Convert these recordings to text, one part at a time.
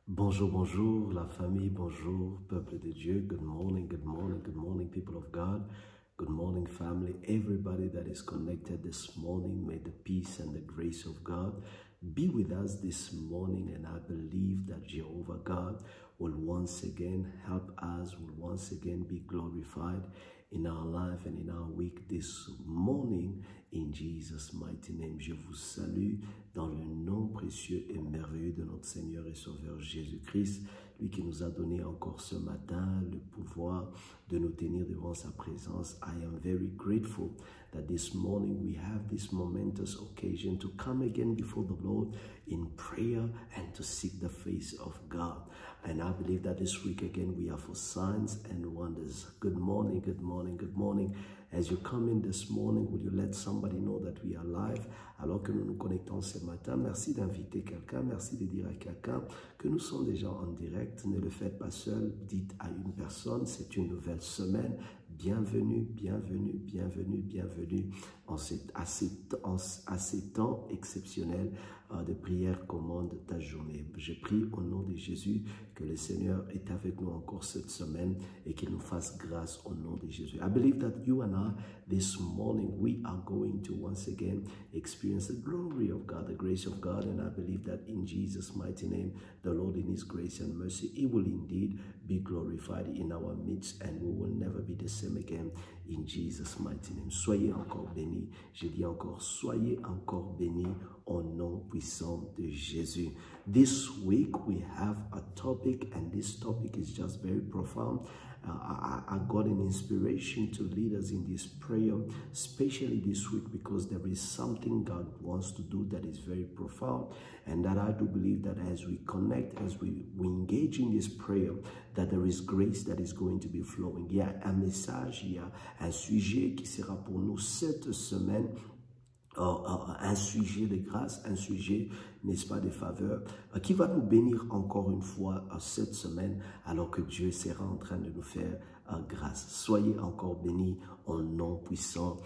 Bonjour, bonjour, la famille, bonjour, peuple de Dieu. Good morning, good morning, good morning, people of God. Good morning, family. Everybody that is connected this morning, may the peace and the grace of God be with us this morning. And I believe that Jehovah God will once again help us, will once again be glorified in our life and in our week this morning. In Jesus' mighty name, je vous salue dans le nom précieux et merveilleux de notre Seigneur et Sauveur Jésus-Christ, lui qui nous a donné encore ce matin le pouvoir de nous tenir devant sa présence. I am very grateful that this morning we have this momentous occasion to come again before the Lord in prayer and to seek the face of God. And I believe that this week again we are for signs and wonders. Good morning, good morning, good morning. As you come in this morning, will you let somebody know that we are live? Alors que nous nous connectons ce matin, merci d'inviter quelqu'un, merci de dire à quelqu'un que nous sommes déjà en direct. Ne le faites pas seul, dites à une personne, c'est une nouvelle semaine. Bienvenue, bienvenue, bienvenue, bienvenue à ces temps exceptionnels de prière commande ta journée. Je prie au nom de Jésus que le Seigneur est avec nous encore cette semaine et qu'il nous fasse grâce au nom de Jésus. I believe that you and I, this morning, we are going to once again experience the glory of God, the grace of God, and I believe that in Jesus' mighty name, the Lord in His grace and mercy, He will indeed be glorified in our midst and we will never be the same again in Jesus' mighty name. Soyez encore bénis. Je dis encore, soyez encore bénis au nom puissant de Jésus. This week we have a topic and this topic is just very profound. I got an inspiration to lead us in this prayer, especially this week, because there is something God wants to do that is very profound, and that I do believe that as we connect, as we engage in this prayer, that there is grace that is going to be flowing. Il y a un message, il y a un sujet qui sera pour nous cette semaine. Un sujet de grâce, un sujet, n'est-ce pas, de faveur, qui va nous bénir encore une fois cette semaine, alors que Dieu sera en train de nous faire grâce. Soyez encore bénis au nom puissant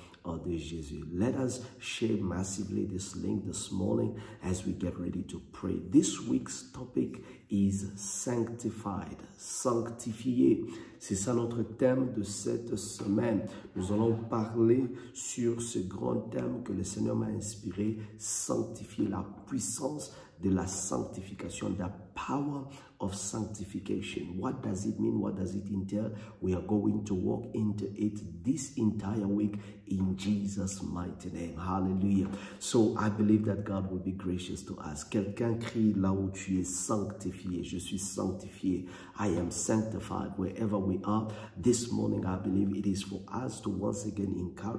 de Jésus. Let us share massively this link this morning as we get ready to pray. This week's topic is sanctified, sanctifié. C'est ça notre thème de cette semaine. Nous allons parler sur ce grand thème que le Seigneur m'a inspiré, sanctifier, la puissance de la sanctification, the power of sanctification. What does it mean? What does it entail? We are going to walk into it this entire week in Jesus' mighty name. Hallelujah. So I believe that God will be gracious to us. Quelqu'un crie là où tu es, sanctifié. Je suis sanctifié. I am sanctified wherever we are. This morning I believe it is for us to once again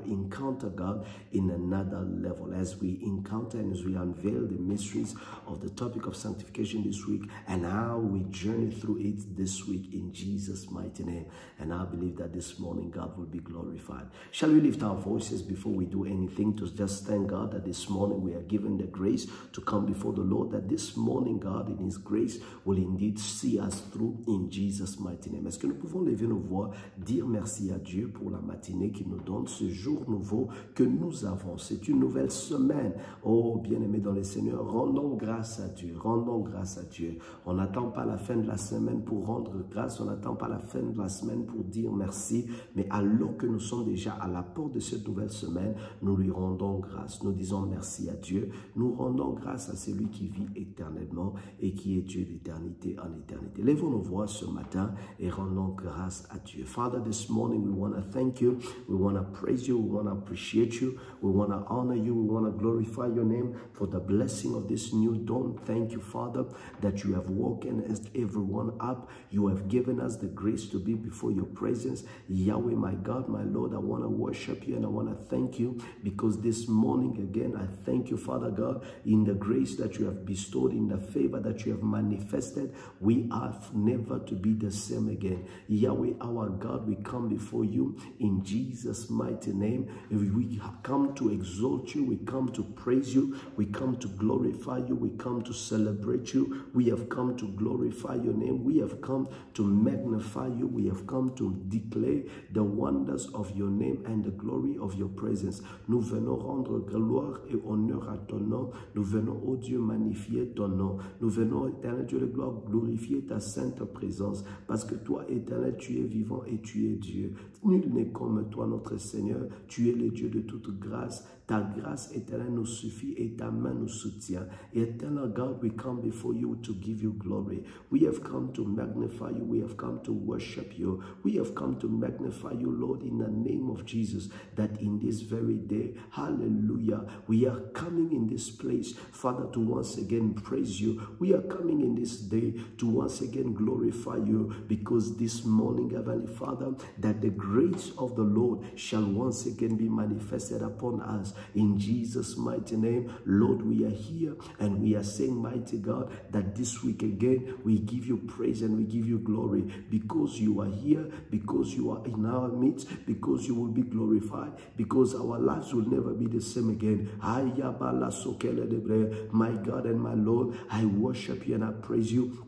encounter God in another level as we encounter and as we unveil the mysteries of the topic of sanctification this week and how we journey through it this week in Jesus' mighty name. And I believe that this morning God will be glorified. Shall we lift our voices before we do anything to just thank God that this morning we are given the grace to come before the Lord, that this morning God in His grace will indeed see us through in Jesus' mighty name. Est-ce que nous pouvons lever nos voix, dire merci à Dieu pour la matinée qu'il nous donne, ce jour nouveau que nous avons. C'est une nouvelle semaine. Oh, bien-aimés dans le Seigneur, rendons grâce à Dieu, rendons grâce à Dieu. On n'attend pas la fin de la semaine pour rendre grâce, on n'attend pas la fin de la semaine pour dire merci, mais alors que nous sommes déjà à la porte de cette nouvelle semaine, nous lui rendons grâce. Nous disons merci à Dieu, nous rendons grâce à celui qui vit éternellement et qui est Dieu d'éternité en éternité. Lèvons nos voix ce matin et rendons grâce à Dieu. Father, this morning we want to thank you, we want to praise you, we want to appreciate you, we want to honor you, we want to glorify your name for the blessing of this new dawn. Thank you, Father, that you have woken us everyone up. You have given us the grace to be before your presence. Yahweh, my God, my Lord, I want to worship you and I want to thank you because this morning again, I thank you, Father God, in the grace that you have bestowed, in the favor that you have manifested. We are never to be the same again. Yahweh, our God, we come before you in Jesus' mighty name. We come to exalt you. We come to praise you. We come to glorify you. We come to celebrate you. We have have come to glorify your name. We have come to magnify you. We have come to declare the wonders of your name and the glory of your presence. Nous venons rendre gloire et honneur à ton nom. Nous venons, ô Dieu, magnifier ton nom. Nous venons, éternel Dieu de gloire, glorifier ta sainte présence. Parce que toi, éternel, tu es vivant et tu es Dieu. Nul n'est comme toi, notre Seigneur. Tu es le Dieu de toute grâce. Ta grâce éternelle nous suffit et ta main nous soutient. Eternal God, we come before you to give you glory. We have come to magnify you. We have come to worship you. We have come to magnify you, Lord, in the name of Jesus, that in this very day, hallelujah, we are coming in this place, Father, to once again praise you. We are coming in this day to once again glorify you, because this morning, Heavenly Father, that the grace of the Lord shall once again be manifested upon us. In Jesus' mighty name, Lord, we are here and we are saying, mighty God, that this week again, we give you praise and we give you glory, because you are here, because you are in our midst, because you will be glorified, because our lives will never be the same again. My God and my Lord, I worship you and I praise you.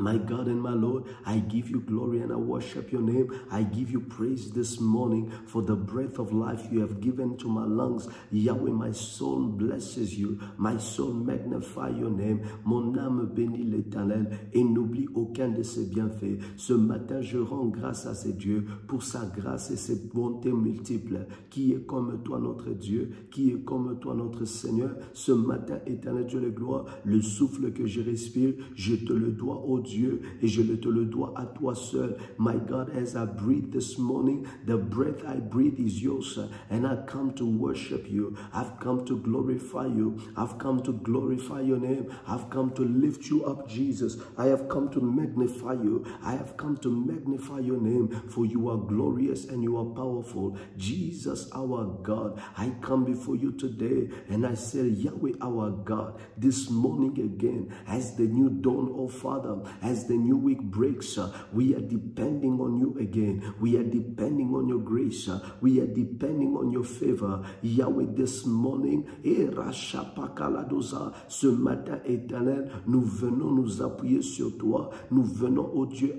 My God and my Lord, I give you glory and I worship your name. I give you praise this morning for the breath of life you have given to my lungs. Yahweh, my soul blesses you. My soul magnifie your name. Mon âme bénit l'Éternel et n'oublie aucun de ses bienfaits. Ce matin, je rends grâce à ce Dieu pour sa grâce et ses bontés multiples. Qui est comme toi, notre Dieu? Qui est comme toi, notre Seigneur? Ce matin, éternel Dieu de gloire, le souffle que je respire, je te le dois, ô Dieu, et je te le dois à toi seul. My God, as I breathe this morning, the breath I breathe is yours, and I come to worship you. I've come to glorify you. I've come to glorify your name. I've come to lift you up, Jesus. I have come to magnify you. I have come to magnify your name, for you are glorious and you are powerful. Jesus, our God, I come before you today, and I say, Yahweh, our God, this morning again, as the new dawn, oh Father, as the new week breaks, we are depending on you again. We are depending on your grace. We are depending on your favor. Yahweh, this morning, ce matin éternel, nous venons nous appuyer sur toi. Nous venons, oh Dieu,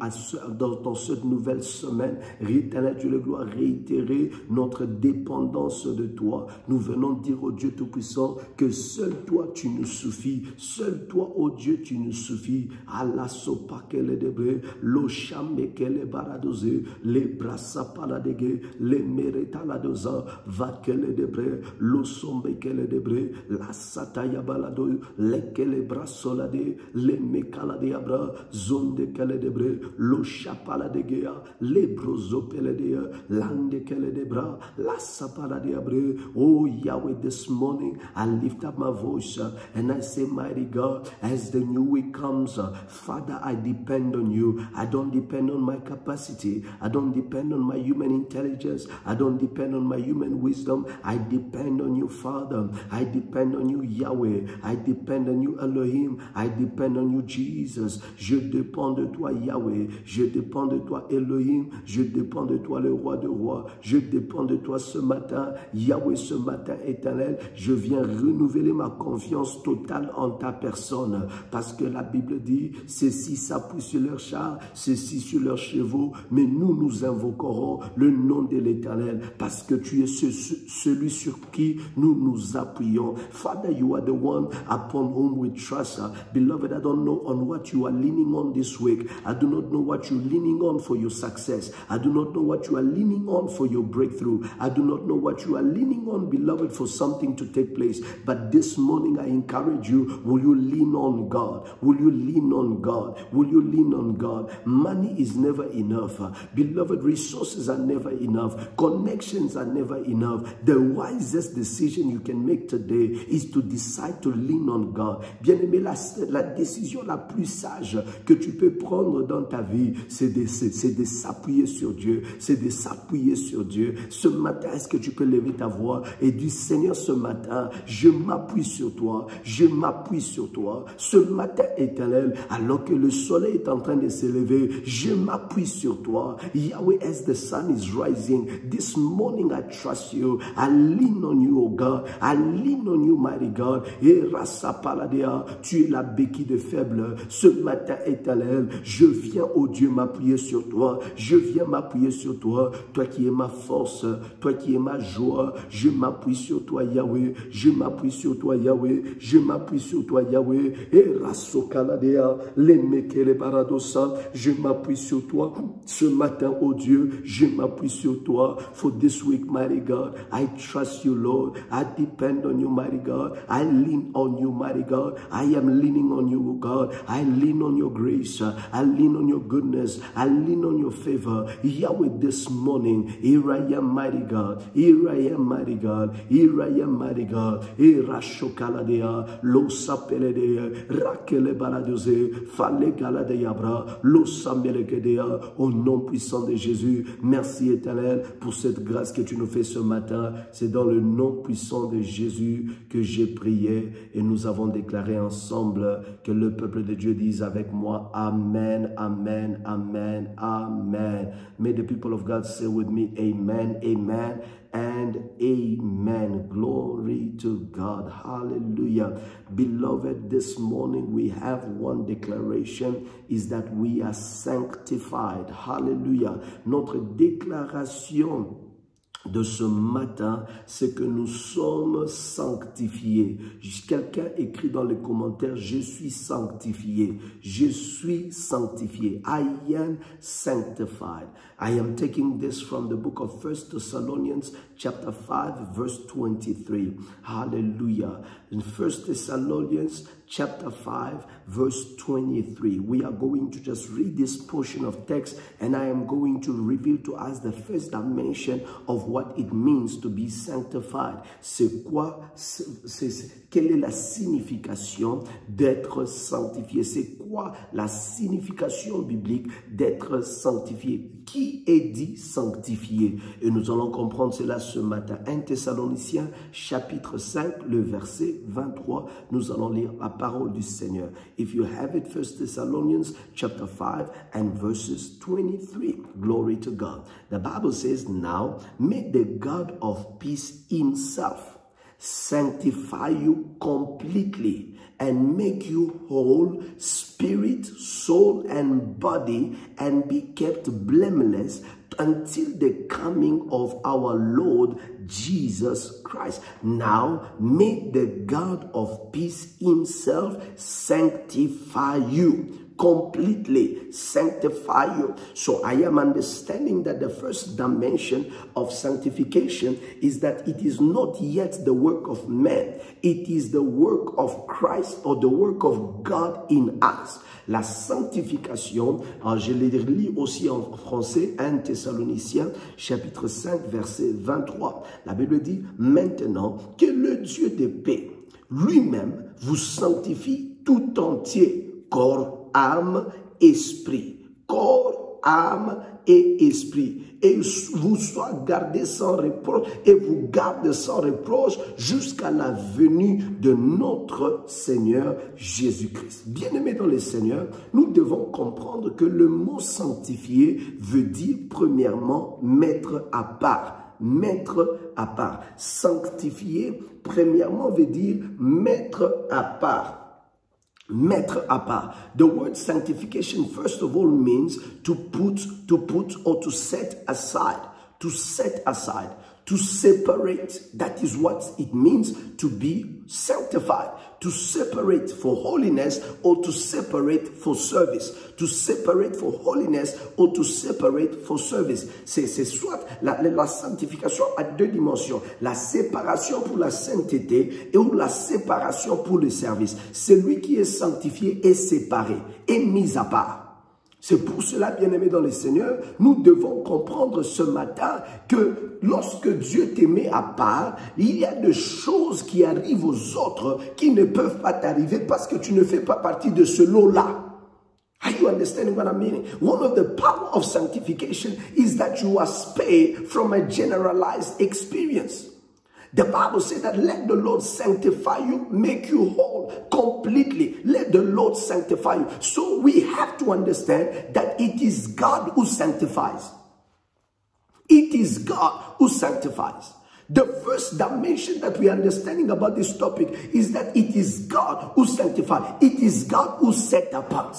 dans cette nouvelle semaine, éternel Dieu de gloire, réitérer notre dépendance de toi. Nous venons dire, oh Dieu Tout-Puissant, que seul toi, tu nous suffis. Seul toi, oh Dieu, tu nous suffis. Allah sopakele debre, lo chamekele baradoze, le brasa paladege, le mereta ladoza, vakele debre, lo sombekele debre, la sataya balado, lekele brasolade, le mekalade abra, zonde kele debre, lo chapaladegea, le brozopele lande kele debra, la sapalade abre. Oh Yahweh, this morning I lift up my voice and I say, mighty God, as the new week comes, Father, I depend on you. I don't depend on my capacity. I don't depend on my human intelligence. I don't depend on my human wisdom. I depend on you, Father. I depend on you, Yahweh. I depend on you, Elohim. I depend on you, Jesus. Je dépends de toi, Yahweh. Je dépends de toi, Elohim. Je dépends de toi, le roi de rois. Je dépends de toi ce matin, Yahweh, ce matin éternel. Je viens renouveler ma confiance totale en ta personne, parce que la Bible dit, ceux-ci s'appuient sur leurs chars, ceux-ci sur leurs chevaux, mais nous invoquerons le nom de l'Éternel, parce que tu es celui sur qui nous nous appuyons. Father, you are the one upon whom we trust. Beloved, I don't know on what you are leaning on this week. I do not know what you're leaning on for your success. I do not know what you are leaning on for your breakthrough. I do not know what you are leaning on, beloved, for something to take place. But this morning I encourage you, will you lean on God? Will you lean on God? Will you lean on God? Money is never enough. Beloved, resources are never enough. Connections are never enough. The wisest decision you can make today is to decide to lean on God. Bien-aimé, la décision la plus sage que tu peux prendre dans ta vie, c'est de s'appuyer sur Dieu. C'est de s'appuyer sur Dieu. Ce matin, est-ce que tu peux lever ta voix et dire, Seigneur, ce matin, je m'appuie sur toi. Je m'appuie sur toi. Ce matin éternel, alors que le soleil est en train de s'élever, je m'appuie sur toi. Yahweh, as the sun is rising, this morning I trust you. I lean on you, oh God. I lean on you, mighty God. Et Rasa Paladea, tu es la béquille de faible. Ce matin, éternel, je viens, oh Dieu, m'appuyer sur toi. Je viens m'appuyer sur toi. Toi qui es ma force, toi qui es ma joie. Je m'appuie sur toi, Yahweh. Je m'appuie sur toi, Yahweh. Je m'appuie sur toi, Yahweh. Et Raso Kaladea, les Mekele Baradosa, je m'appuie sur toi. Ce matin, oh Dieu, je m'appuie sur toi. For this week, mighty God, I trust you, Lord. I depend on you, mighty God. I lean on you, mighty God. I am leaning on you, God. I lean on your grace. I lean on your goodness. I lean on your favor. Yahweh, this morning, here I am, mighty God. Here I am, mighty God. Here I am, mighty God. Irashokaladea, Losapeledea, Rakele Baladose, Fale Galadeyabra, Losamelekedea, au nom puissant de Jésus. Merci, éternel, pour cette grâce que tu nous fais ce matin. C'est dans le nom puissant de Jésus que j'ai prié et nous avons déclaré ensemble que le peuple de Dieu dise avec moi Amen, Amen, Amen, Amen. May the people of God say with me Amen, Amen and Amen. Glory to God. Hallelujah. Beloved, this morning we have one declaration is that we are sanctified. Hallelujah. Notre déclaration de ce matin, c'est que nous sommes sanctifiés. Quelqu'un écrit dans les commentaires, je suis sanctifié. Je suis sanctifié. I am sanctified. I am taking this from the book of 1 Thessalonians chapter 5 verse 23. Hallelujah. In 1 Thessalonians chapter 5 verse 23. We are going to just read this portion of text and I am going to reveal to us the first dimension of what it means to be sanctified. C'est quoi, quelle est la signification d'être sanctifié? C'est quoi la signification biblique d'être sanctifié? Qui est dit sanctifié? Et nous allons comprendre cela ce matin. 1 Thessaloniciens chapitre 5, le verset 23. Nous allons lire la parole du Seigneur. If you have it, 1 Thessalonians chapter 5 and verses 23. Glory to God. The Bible says, now may the God of peace himself sanctify you completely and make you whole, spirit, soul, and body, and be kept blameless until the coming of our Lord Jesus Christ. Now, may the God of peace himself sanctify you. Completely sanctify you. So I am understanding that the first dimension of sanctification is that it is not yet the work of man. It is the work of Christ or the work of God in us. La sanctification, je l'ai lu aussi en français, 1 Thessaloniciens chapitre 5 verset 23. La Bible dit, maintenant que le Dieu de paix lui-même vous sanctifie tout entier, corps, âme, esprit. Corps, âme et esprit. Et vous soyez gardés sans reproche et vous gardez sans reproche jusqu'à la venue de notre Seigneur Jésus-Christ. Bien-aimés dans le Seigneur, nous devons comprendre que le mot sanctifié veut dire premièrement mettre à part. Mettre à part. Sanctifier, premièrement, veut dire mettre à part. Mettre à part. The word sanctification, first of all, means to put or to set aside. To set aside. To separate. That is what it means to be sanctified. To separate for holiness or to separate for service. To separate for holiness or to separate for service. C'est soit la sanctification à deux dimensions. La séparation pour la sainteté et ou la séparation pour le service. Celui qui est sanctifié est séparé, est mis à part. C'est pour cela, bien-aimés dans le Seigneur, nous devons comprendre ce matin que lorsque Dieu te met à part, il y a des choses qui arrivent aux autres qui ne peuvent pas t'arriver parce que tu ne fais pas partie de ce lot-là. Are you understanding what I mean? One of the power of sanctification is that you are spared from a generalized experience. The Bible says that let the Lord sanctify you, make you whole completely. Let the Lord sanctify you. So we have to understand that it is God who sanctifies. It is God who sanctifies. The first dimension that we are understanding about this topic is that it is God who sanctifies. It is God who set apart.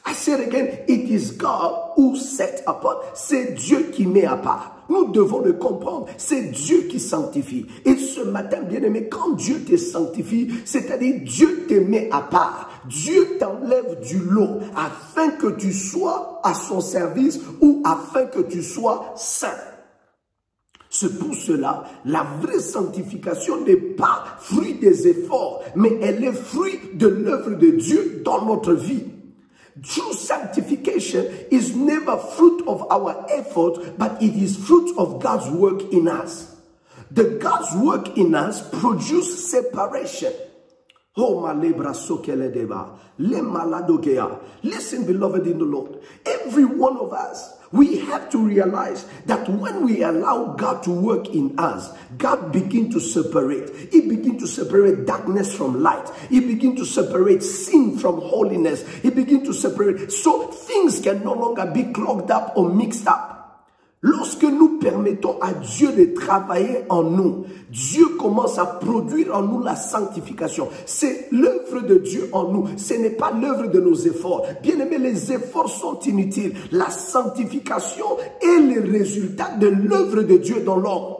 I say it again, it is God who set apart. C'est Dieu qui met à part. Nous devons le comprendre. C'est Dieu qui sanctifie. Et ce matin, bien-aimé, quand Dieu te sanctifie, c'est-à-dire Dieu te met à part. Dieu t'enlève du lot afin que tu sois à son service ou afin que tu sois saint. C'est pour cela, la vraie sanctification n'est pas fruit des efforts, mais elle est fruit de l'œuvre de Dieu dans notre vie. True sanctification is never fruit of our effort, but it is fruit of God's work in us. The God's work in us produces separation. Oh, my lebra sokeledeva, le maladogea. Listen, beloved in the Lord, every one of us, we have to realize that when we allow God to work in us, God begins to separate. He begins to separate darkness from light. He begins to separate sin from holiness. He begins to separate. So things can no longer be clogged up or mixed up. Lorsque nous permettons à Dieu de travailler en nous, Dieu commence à produire en nous la sanctification. C'est l'œuvre de Dieu en nous. Ce n'est pas l'œuvre de nos efforts. Bien aimé, les efforts sont inutiles. La sanctification est le résultat de l'œuvre de Dieu dans l'homme.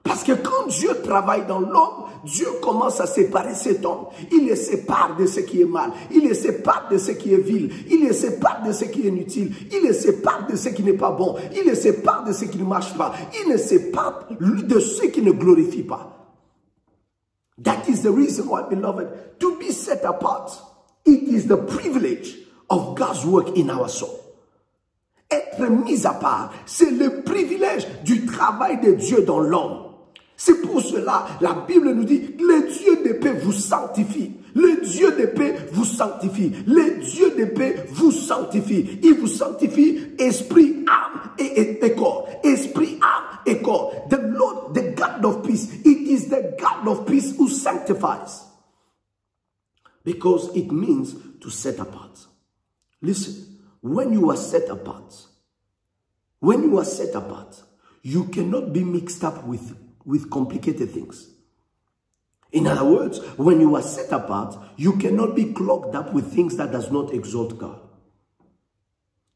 Parce que quand Dieu travaille dans l'homme, Dieu commence à séparer cet homme. Il le sépare de ce qui est mal. Il le sépare de ce qui est vil. Il le sépare de ce qui est inutile. Il le sépare de ce qui n'est pas bon. Il le sépare de ce qui ne marche pas. Il le sépare de ce qui ne glorifie pas. That is the reason why, beloved, to be set apart, it is the privilege of God's work in our soul. Être mis à part, c'est le privilège du travail de Dieu dans l'homme. C'est pour cela, la Bible nous dit, le Dieu de paix vous sanctifie. Le Dieu de paix vous sanctifie. Le Dieu de paix vous sanctifie. Il vous sanctifie esprit, âme et corps. Esprit, âme et corps. The Lord, the God of peace. It is the God of peace who sanctifies. Because it means to set apart. Listen, when you are set apart, you cannot be mixed up with complicated things. In other words, when you are set apart, you cannot be clogged up with things that does not exalt God.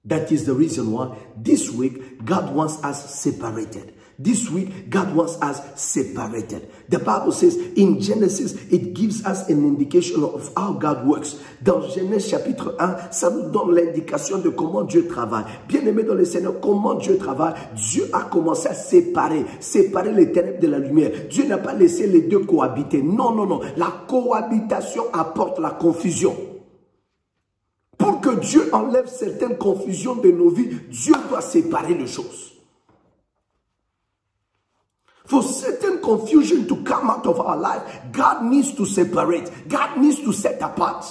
That is the reason why this week, God wants us separated. This week, God wants us separated. The Bible says in Genesis, it gives us an indication of how God works. Dans Genèse chapitre 1, ça nous donne l'indication de comment Dieu travaille. Bien-aimé dans le Seigneur, comment Dieu travaille. Dieu a commencé à séparer les ténèbres de la lumière. Dieu n'a pas laissé les deux cohabiter. Non, non, non. La cohabitation apporte la confusion. Pour que Dieu enlève certaines confusions de nos vies, Dieu doit séparer les choses. For certain confusion to come out of our life, God needs to separate. God needs to set apart.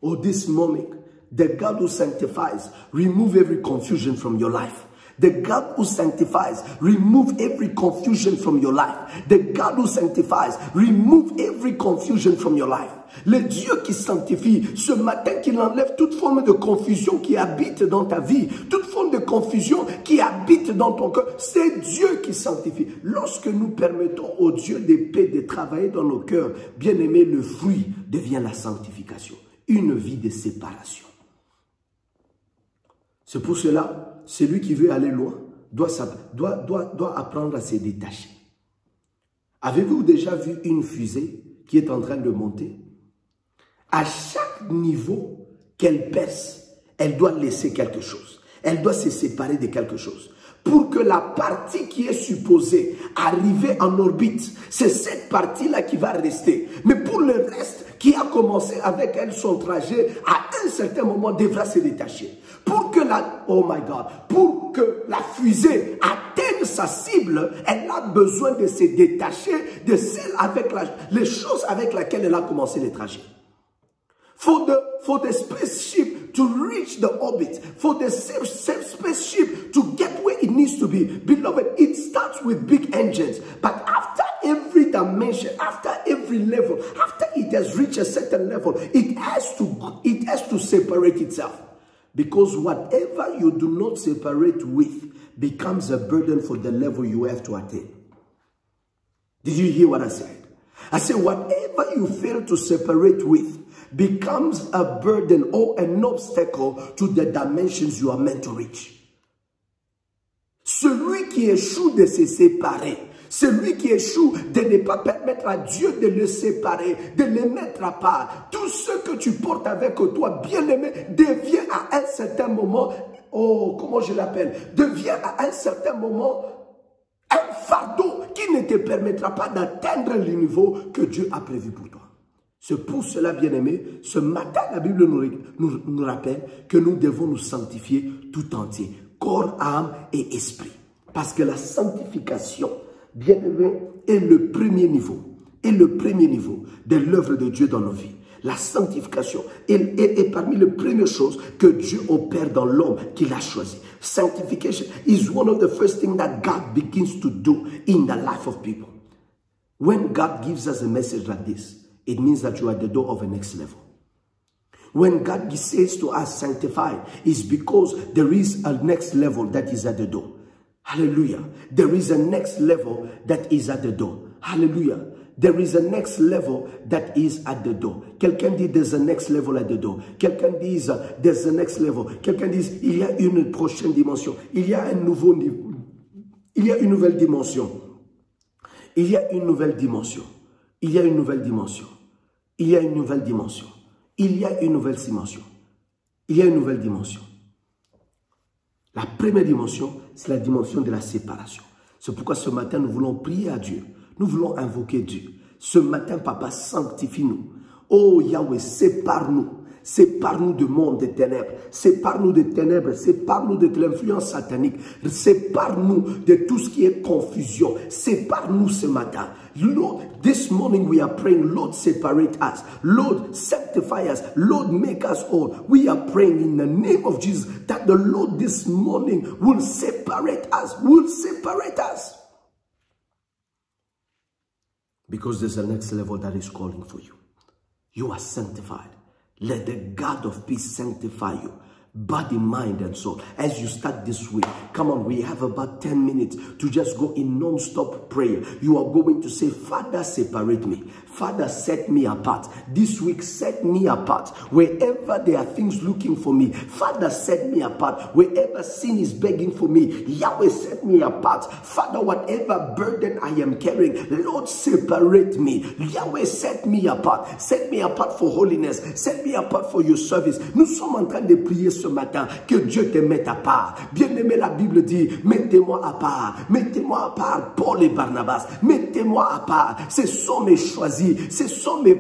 Oh, this morning, the God who sanctifies, remove every confusion from your life. The God who sanctifies, remove every confusion from your life. The God who sanctifies, remove every confusion from your life. Le Dieu qui sanctifie, ce matin qu'il enlève toute forme de confusion qui habite dans ta vie, toute forme de confusion qui habite dans ton cœur, c'est Dieu qui sanctifie. Lorsque nous permettons au Dieu de paix de travailler dans nos cœurs, bien aimé, le fruit devient la sanctification, une vie de séparation. C'est pour cela, celui qui veut aller loin doit apprendre à se détacher. Avez-vous déjà vu une fusée qui est en train de monter? À chaque niveau qu'elle perce, elle doit laisser quelque chose. Elle doit se séparer de quelque chose. Pour que la partie qui est supposée arriver en orbite, c'est cette partie-là qui va rester. Mais pour le reste, qui a commencé avec elle son trajet, à un certain moment devra se détacher. Pour que pour que la fusée atteigne sa cible, elle a besoin de se détacher de celle avec les choses avec lesquelles elle a commencé le trajet. For the spaceship to reach the orbit, for the safe spaceship to get where it needs to be. Beloved, it starts with big engines, but after every dimension, after every level, after it has reached a certain level, it has to separate itself. Because whatever you do not separate with becomes a burden for the level you have to attain. Did you hear what I said? I said whatever you fail to separate with becomes a burden or an obstacle to the dimensions you are meant to reach. Celui qui échoue de se séparer, celui qui échoue de ne pas permettre à Dieu de le séparer, de le mettre à part, tout ce que tu portes avec toi, bien-aimé, devient à un certain moment, oh, comment je l'appelle, devient à un certain moment un fardeau qui ne te permettra pas d'atteindre le niveau que Dieu a prévu pour toi. C'est pour cela, bien-aimé, ce matin, la Bible nous rappelle que nous devons nous sanctifier tout entier, corps, âme et esprit. Parce que la sanctification, bien-aimé, est le premier niveau de l'œuvre de Dieu dans nos vies. La sanctification est parmi les premières choses que Dieu opère dans l'homme qu'il a choisi. Sanctification is one of the first things that God begins to do in the life of people. When God gives us a message like this, it means that you are at the door of a next level. When God says to us, sanctify, it's because there is a next level that is at the door. Hallelujah. There is a next level that is at the door. Hallelujah. There is a next level that is at the door. Quelqu'un dit, there's a next level at the door. Quelqu'un dit, there's a next level. Quelqu'un dit, il y a une prochaine dimension. Il y a un nouveau niveau. Il y a une nouvelle dimension. Il y a une nouvelle dimension. Il y a une nouvelle dimension. Il y a une nouvelle dimension. Il y a une nouvelle dimension. Il y a une nouvelle dimension. La première dimension, c'est la dimension de la séparation. C'est pourquoi ce matin, nous voulons prier à Dieu. Nous voulons invoquer Dieu. Ce matin, Papa, sanctifie-nous. Oh Yahweh, sépare-nous. Sépare-nous du monde des ténèbres. Sépare-nous des ténèbres. Sépare-nous de l'influence satanique. Sépare-nous de tout ce qui est confusion. Sépare-nous ce matin. Lord, this morning we are praying, Lord, separate us. Lord, sanctify us. Lord, make us whole. We are praying in the name of Jesus that the Lord this morning will separate us. Will separate us. Because there's a next level that is calling for you. You are sanctified. Let the God of peace sanctify you. Body, mind, and soul. As you start this week, come on, we have about 10 minutes to just go in non-stop prayer. You are going to say, Father, separate me. Father, set me apart. This week, set me apart. Wherever there are things looking for me, Father, set me apart. Wherever sin is begging for me, Yahweh, set me apart. Father, whatever burden I am carrying, Lord, separate me. Yahweh, set me apart. Set me apart for holiness. Set me apart for your service. Nous sommes en train de prier ce matin que Dieu te mette à part. Bien-aimé, la Bible dit, mettez-moi à part. Mettez-moi à part, Paul et Barnabas. Mettez-moi à part. Ce sont mes choisis. Ce sont mes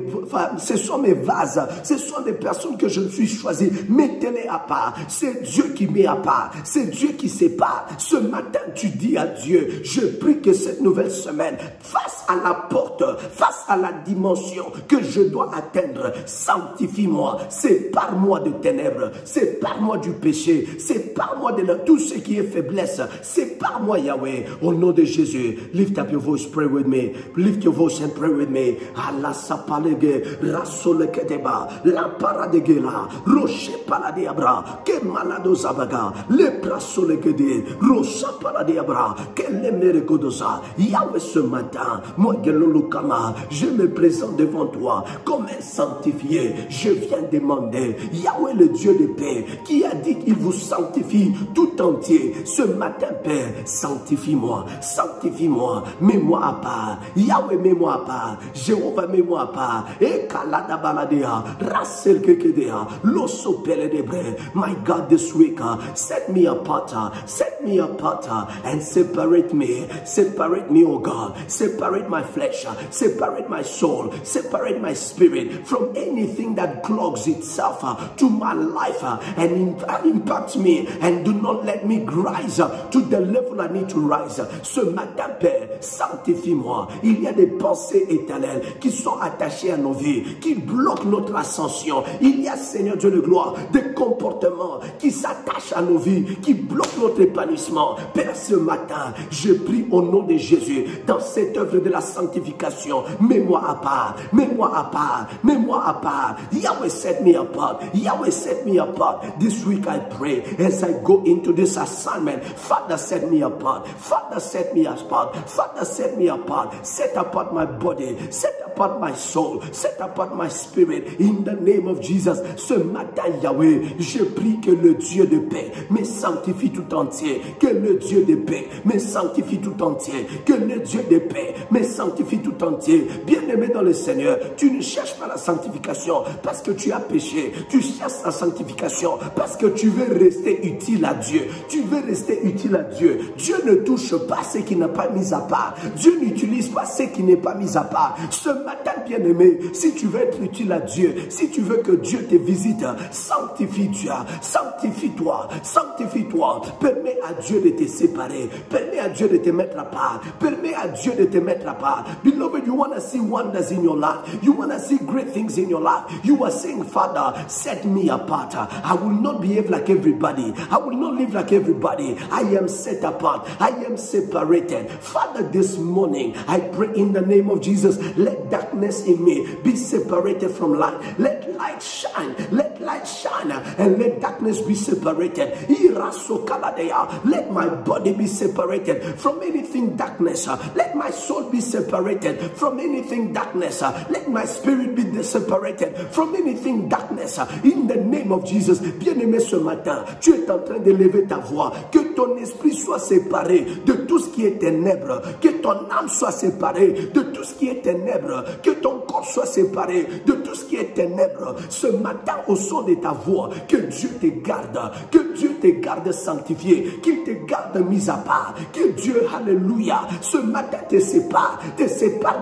vases. Ce sont des personnes que je me suis choisies. Mettez-les à part. C'est Dieu qui met à part. C'est Dieu qui sépare. Ce matin, tu dis à Dieu, je prie que cette nouvelle semaine, face à la porte, face à la dimension que je dois atteindre, sanctifie-moi. Sépare-moi de ténèbres. Sépare-moi du péché. Sépare-moi de tout ce qui est faiblesse. Sépare-moi, Yahweh. Au nom de Jésus, lift up your voice, pray with me. Lift your voice and pray with me. Allah sapalege, rasole kedeba, la paradegela, roche paladiabra, que malado zabaga, le prasole kede, rocha paladiabra, que le meregodosa. Yahweh, ce matin, moi gelolukama, je me présente devant toi comme un sanctifié. Je viens demander, Yahweh, le Dieu de paix, qui a dit qu'il vous sanctifie tout entier. Ce matin, Père, sanctifie-moi, sanctifie-moi, mets-moi à part. Yahweh, mets-moi à part. Jéhovah, mets-moi à part. Et kalada baladea, rasel kekedea, loso peledebre. My God, this week, set me apart, and separate me, oh God. Separate my flesh, separate my soul, separate my spirit from anything that clogs itself to my life and impact me, and do not let me rise to the level I need to rise. Ce matin, Père, sanctifie-moi. Il y a des pensées éternelles, qui sont attachés à nos vies, qui bloquent notre ascension. Il y a, Seigneur Dieu de gloire, des comportements qui s'attachent à nos vies, qui bloquent notre épanouissement. Père, ce matin, je prie au nom de Jésus, dans cette œuvre de la sanctification, mets-moi à part, mets-moi à part, mets-moi à part. Yahweh, set me apart. Yahweh, set me apart. This week I pray as I go into this assignment. Father, set me apart. Father, set me apart. Father, set me apart. Set apart my body. Set apart my soul. Set apart my spirit. In the name of Jesus. Ce matin, Yahweh, je prie que le Dieu de paix me sanctifie tout entier. Que le Dieu de paix me sanctifie tout entier. Que le Dieu de paix me sanctifie tout entier. Bien-aimé dans le Seigneur, tu ne cherches pas la sanctification parce que tu as péché. Tu cherches la sanctification parce que tu veux rester utile à Dieu. Tu veux rester utile à Dieu. Dieu ne touche pas ce qui n'est pas mis à part. Dieu n'utilise pas ce qui n'est pas mis à part. Ce matin, bien-aimé, si tu veux être utile à Dieu, si tu veux que Dieu te visite, sanctifie-toi, sanctifie-toi, sanctifie-toi. Permets à Dieu de te séparer. Permets à Dieu de te mettre à part. Permets à Dieu de te mettre à part. Beloved, you want to see wonders in your life. You want to see great things in your life. You are saying, Father, set me apart. I will not behave like everybody. I will not live like everybody. I am set apart. I am separated. Father, this morning, I pray in the name of Jesus, let darkness in me be separated from light. Let light shine. Let light shine. And let darkness be separated. Let my body be separated from anything darkness. Let my soul be separated from anything darkness. Let my spirit be separated from anything darkness. In the name of Jesus. Bien-aimé, ce matin, tu es en train d'élever ta voix. Que ton esprit soit séparé de tout ce qui est ténèbres. Que ton âme soit séparée de tout ce qui est ténèbres. Que ton corps soit séparé de tout ce qui est ténèbres. Ce matin, au son de ta voix, que Dieu te garde. Que Dieu te garde sanctifié. Qu'il te garde mis à part. Que Dieu, alléluia, ce matin te sépare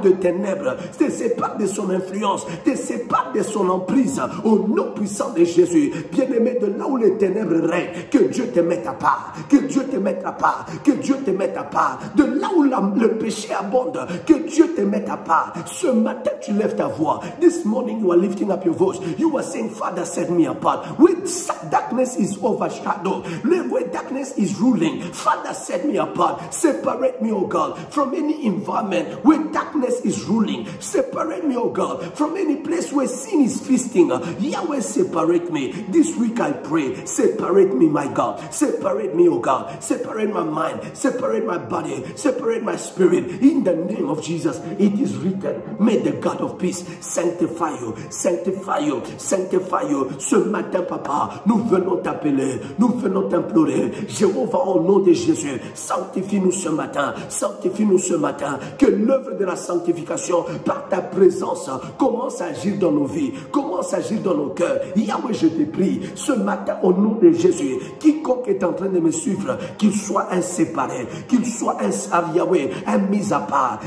de ténèbres, te sépare de son influence, te sépare de son emprise, au nom puissant de Jésus. Bien-aimé, de là où les ténèbres règnent, que Dieu te mette à part, que Dieu te mette à part, que Dieu te mette à part. De là où le péché abonde, que Dieu te mette à part. Ce matin, tu lèves ta voix. This morning, you are lifting up your voice. You are saying, Father, set me apart. When darkness is overshadowed, when darkness is ruling, Father, set me apart. Separate me, oh God, from any environment where darkness is ruling. Separate me, oh God, from any place where sin is feasting. Yahweh, separate me. This week I pray, separate me, my God. Separate me, oh God. Separate my mind. Separate my body. Separate my spirit. In the name of Jesus, it is written, may the God of peace sanctify you. Sanctify you. Sanctify you. Ce matin, Papa, nous venons t'appeler. Nous venons t'implorer. Jéhovah, au nom de Jésus, sanctifie-nous ce matin. Sanctifie-nous ce matin. Que l'œuvre de la sanctification, par ta présence, commence à agir dans nos vies, commence à agir dans nos cœurs. Yahweh, je te prie, ce matin, au nom de Jésus, quiconque est en train de me suivre, qu'il soit inséparé, qu'il soit Yahweh, un mis à part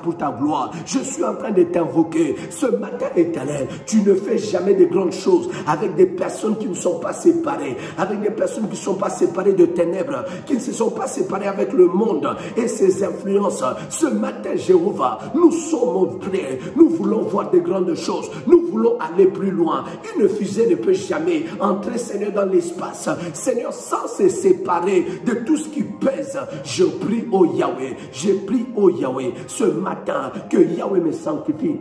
pour ta gloire. Je suis en train de t'invoquer. Ce matin, Éternel, tu ne fais jamais de grandes choses avec des personnes qui ne sont pas séparées, avec des personnes qui ne sont pas séparées de ténèbres, qui ne se sont pas séparées avec le monde et ses influences. Ce matin, Jéhovah, nous sommes prêts. Nous voulons voir de grandes choses. Nous voulons aller plus loin. Une fusée ne peut jamais entrer, Seigneur, dans l'espace, Seigneur, sans se séparer de tout ce qui pèse. Je prie, oh Yahweh, je prie, oh Yahweh, ce matin, que Yahweh me sanctifie.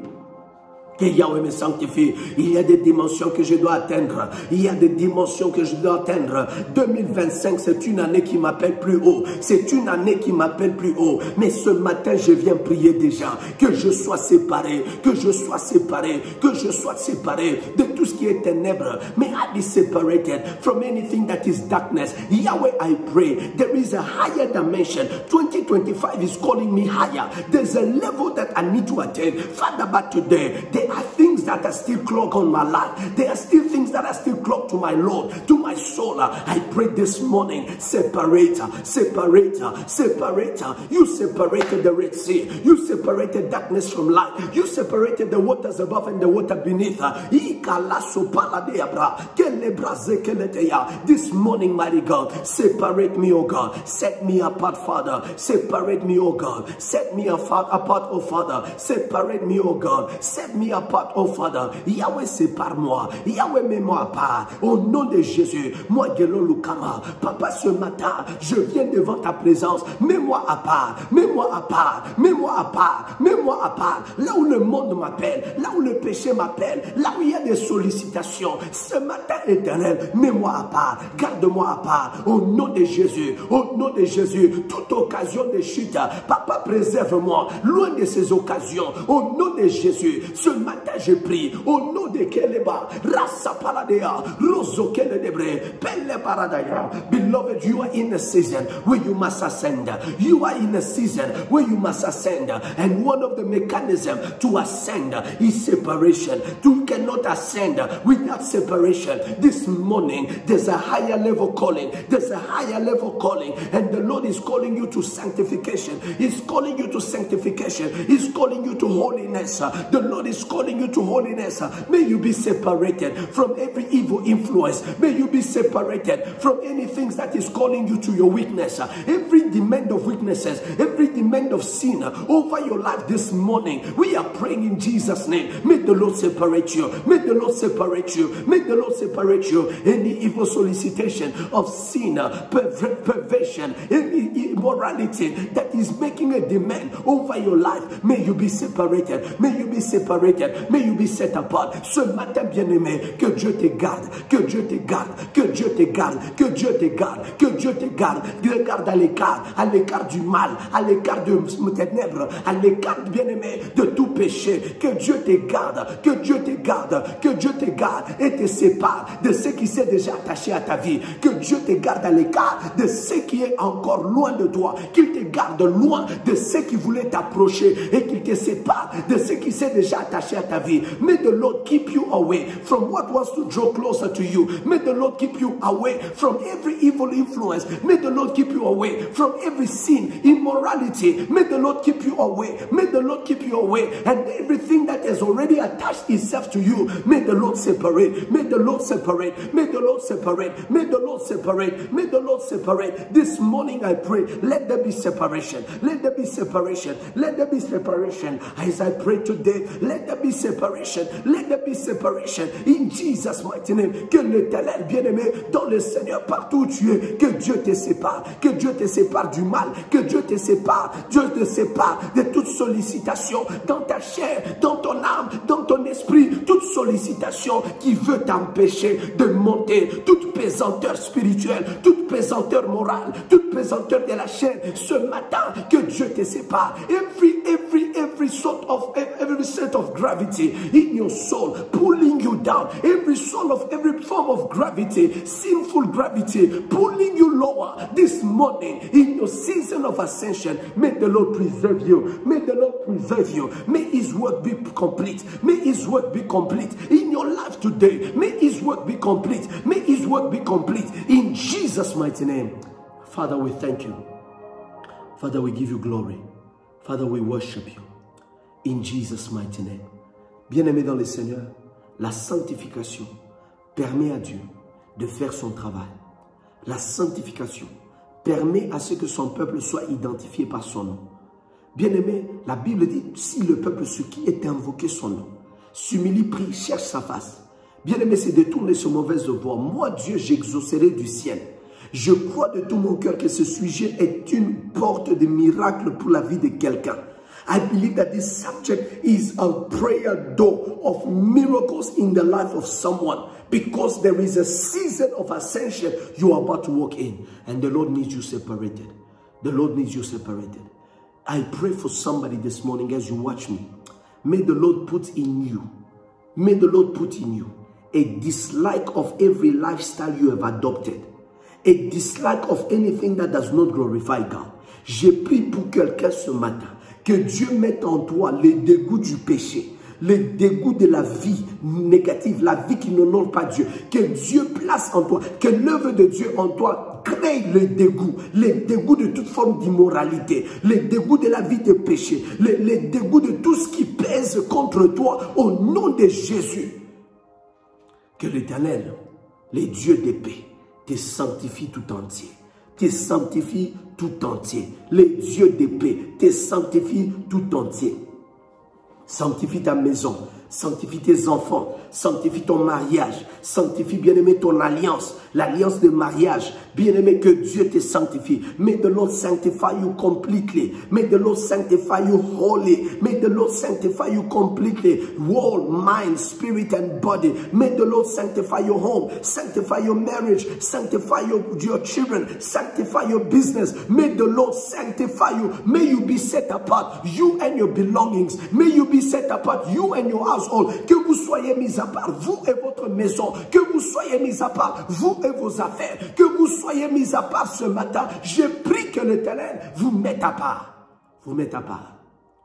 Que Yahweh me sanctifie. Il y a des dimensions que je dois atteindre. Il y a des dimensions que je dois atteindre. 2025, c'est une année qui m'appelle plus haut. C'est une année qui m'appelle plus haut. Mais ce matin, je viens prier déjà. Que je sois séparé. Que je sois séparé. Que je sois séparé de tout ce qui est ténèbres. May I be separated from anything that is darkness. Yahweh, I pray. There is a higher dimension. 2025 is calling me higher. There's a level that I need to attain. Father, but today, There are things that are still clogged on my life. There are still things that are still clogged to my Lord, to my soul. I pray this morning, separator. You separated the Red Sea. You separated darkness from light. You separated the waters above and the water beneath. This morning, mighty God, separate me, oh God. Set me apart, Father. Separate me, oh God. Set me apart, oh Father. Separate me, oh God. Set me apart, oh Father. Yahweh, sépare-moi. Yahweh, mets-moi à part. Au nom de Jésus, moi, Gelo Lukama. Papa, ce matin, je viens devant ta présence. Mets-moi à part. Mets-moi à part. Mets-moi à part. Mets-moi à part. Là où le monde m'appelle, là où le péché m'appelle, là où il y a des sollicitations. Ce matin, Éternel, mets-moi à part. Garde-moi à part. Au nom de Jésus. Au nom de Jésus. Toute occasion de chute, Papa, préserve-moi. Loin de ces occasions. Au nom de Jésus. Ce matin, je prie. Au nom de Keleba. Rasa Paladea. Roso Keledebre. Pelle Paradaya. Beloved, you are in a season where you must ascend. You are in a season where you must ascend. And one of the mechanisms to ascend is separation. You cannot ascend without separation. This morning, there's a higher level calling. There's a higher level calling. And the Lord is calling you to sanctification. He's calling you to sanctification. He's calling you to holiness. The Lord is calling you to holiness. May you be separated from every evil influence. May you be separated from anything that is calling you to your weakness. Every demand of weaknesses, every demand of sin over your life this morning, we are praying in Jesus' name. May the Lord separate you. May the Lord separate you. May the Lord separate you. Any evil solicitation of sin, perversion, any immorality that is making a demand over your life, may you be separated. May you be separated. May you be set apart. Ce matin, bien-aimé, que Dieu te garde. Que Dieu te garde. Que Dieu te garde. Que Dieu te garde. Que Dieu te garde. Garde à l'écart du mal, à l'écart de ténèbres, à l'écart, bien-aimé, de tout péché. Que Dieu te garde. Que Dieu te garde. Que Dieu te garde et te sépare de ce qui s'est déjà attaché à ta vie. Que Dieu te garde à l'écart de ce qui est encore loin de toi. Qu'il te garde loin de ce qui voulait t'approcher et qu'il te sépare de ce qui s'est déjà attaché à ta vie. May the Lord keep you away from what wants to draw closer to you. May the Lord keep you away from every evil influence. May the Lord keep you away from every sin, immorality. May the Lord keep you away. May the Lord keep you away. And everything that has already attached itself to you, may the Lord separate. May the Lord separate. May the Lord separate. May the Lord separate. May the Lord separate. This morning I pray, let there be separation. Let there be separation. Let there be separation. As I pray today, let there be separation. Let there be separation. In Jesus' mighty name. Que l'Éternel bien-aimé dans le Seigneur, partout où tu es, que Dieu te sépare. Que Dieu te sépare du mal. Que Dieu te sépare. Dieu te sépare de toute sollicitation dans ta chair, dans ton âme, dans ton esprit. Toute sollicitation qui veut t'empêcher de monter. Toute pesanteur spirituelle, toute pesanteur morale, toute pesanteur de la chair. Ce matin, que Dieu te sépare. Every sort of gravity in your soul pulling you down. Every form of gravity, sinful gravity, pulling you lower. This morning, in your season of ascension, may the Lord preserve you. May the Lord preserve you. May His work be complete. May His work be complete in your life today. May His work be complete. May His work be complete in Jesus' mighty name. Father, we thank you. Father, we give you glory. Father, we worship you. In Jesus' mighty name. Bien-aimé dans le Seigneur, la sanctification permet à Dieu de faire son travail. La sanctification permet à ce que son peuple soit identifié par son nom. Bien-aimé, la Bible dit, si le peuple sur qui est invoqué son nom, s'humilie, prie, cherche sa face. Bien-aimé, c'est détourner ce mauvaise voie. Moi, Dieu, j'exaucerai du ciel. Je crois de tout mon cœur que ce sujet est une porte de miracle pour la vie de quelqu'un. I believe that this subject is a prayer door of miracles in the life of someone, because there is a season of ascension you are about to walk in, and the Lord needs you separated. The Lord needs you separated. I pray for somebody this morning as you watch me. May the Lord put in you, may the Lord put in you a dislike of every lifestyle you have adopted, a dislike of anything that does not glorify God. Je prie pour quelqu'un ce matin, que Dieu mette en toi le dégoût du péché. le dégoût de la vie négative, la vie qui n'honore pas Dieu, que Dieu place en toi, que l'œuvre de Dieu en toi crée le dégoût de toute forme d'immoralité, le dégoût de la vie de péché, le dégoût de tout ce qui pèse contre toi au nom de Jésus. Que l'Éternel, les dieux de paix, te sanctifie tout entier. Te sanctifie tout entier. Les dieux de paix te sanctifient tout entier. Sanctifie ta maison, sanctifie tes enfants, sanctifie ton mariage, sanctifie, bien-aimé, ton alliance, l'alliance de mariage. Bien-aimé, que Dieu te sanctifie. May the Lord sanctify you completely. May the Lord sanctify you wholly. May the Lord sanctify you completely. Whole, mind, spirit, and body. May the Lord sanctify your home, sanctify your marriage, sanctify your children, sanctify your business. May the Lord sanctify you. May you be set apart, you and your belongings. May you be set apart, you and your household. Que vous soyez mis à part, vous et votre maison. Que vous soyez mis à part, vous et vos affaires. Que vous soyez mis à part ce matin. Je prie que l'Éternel vous mette à part. Vous mette à part.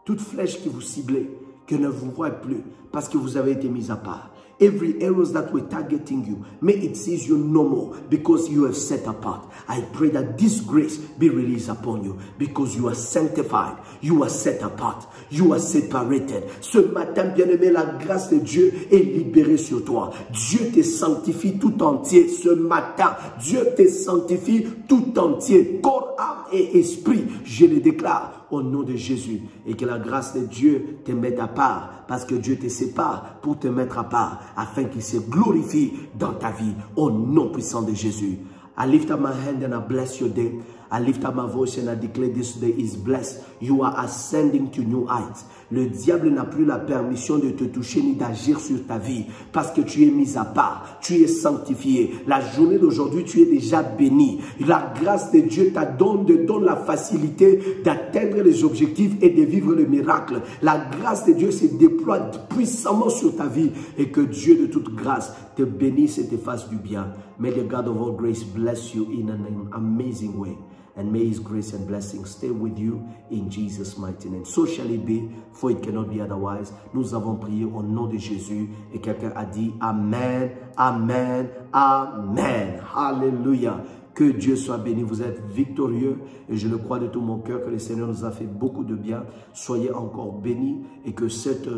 Toute flèche qui vous ciblait, que ne vous voit plus parce que vous avez été mis à part. Every arrows that were targeting you, may it seize you no more because you are set apart. I pray that this grace be released upon you because you are sanctified, you are set apart, you are separated. Ce matin, bien-aimé, la grâce de Dieu est libérée sur toi. Dieu te sanctifie tout entier ce matin. Dieu te sanctifie tout entier, corps, âme et esprit. Je le déclare au nom de Jésus et que la grâce de Dieu te mette à part parce que Dieu te sépare pour te mettre à part afin qu'il se glorifie dans ta vie au nom puissant de Jésus. I lift up my hand and I bless your day. I lift up my voice and I declare this day is blessed. You are ascending to new heights. Le diable n'a plus la permission de te toucher ni d'agir sur ta vie parce que tu es mis à part, tu es sanctifié. La journée d'aujourd'hui, tu es déjà béni. La grâce de Dieu te donne la facilité d'atteindre les objectifs et de vivre le miracle. La grâce de Dieu se déploie puissamment sur ta vie et que Dieu de toute grâce te bénisse et te fasse du bien. May the God of all grace bless you in an amazing way. And may His grace and blessing stay with you in Jesus' mighty name. So shall it be, for it cannot be otherwise. Nous avons prié au nom de Jésus et quelqu'un a dit Amen, Amen, Amen. Hallelujah. Que Dieu soit béni. Vous êtes victorieux et je le crois de tout mon cœur que le Seigneur nous a fait beaucoup de bien. Soyez encore bénis et que cette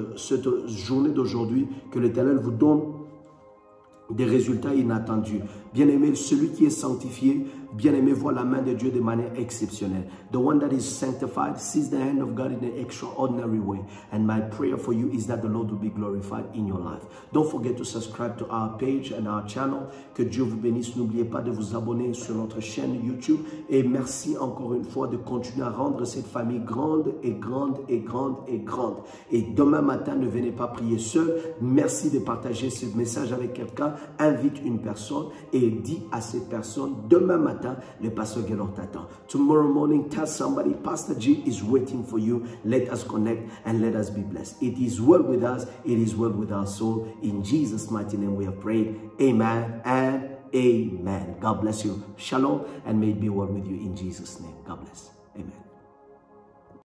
journée d'aujourd'hui, que l'Éternel vous donne des résultats inattendus. Bien-aimé, celui qui est sanctifié, bien-aimé, voit la main de Dieu de manière exceptionnelle. The one that is sanctified sees the hand of God in an extraordinary way. And my prayer for you is that the Lord will be glorified in your life. Don't forget to subscribe to our page and our channel. Que Dieu vous bénisse. N'oubliez pas de vous abonner sur notre chaîne YouTube. Et merci encore une fois de continuer à rendre cette famille grande et grande et grande et grande. Et demain matin, ne venez pas prier seul. Merci de partager ce message avec quelqu'un. Invite une personne et dis à cette personne, demain matin, le pasteur Gaylord t'attend. Tomorrow morning, tell somebody, Pastor G is waiting for you. Let us connect and let us be blessed. It is well with us. It is well with our soul. In Jesus' mighty name we have prayed. Amen and amen. God bless you. Shalom, and may it be well with you in Jesus' name. God bless. Amen.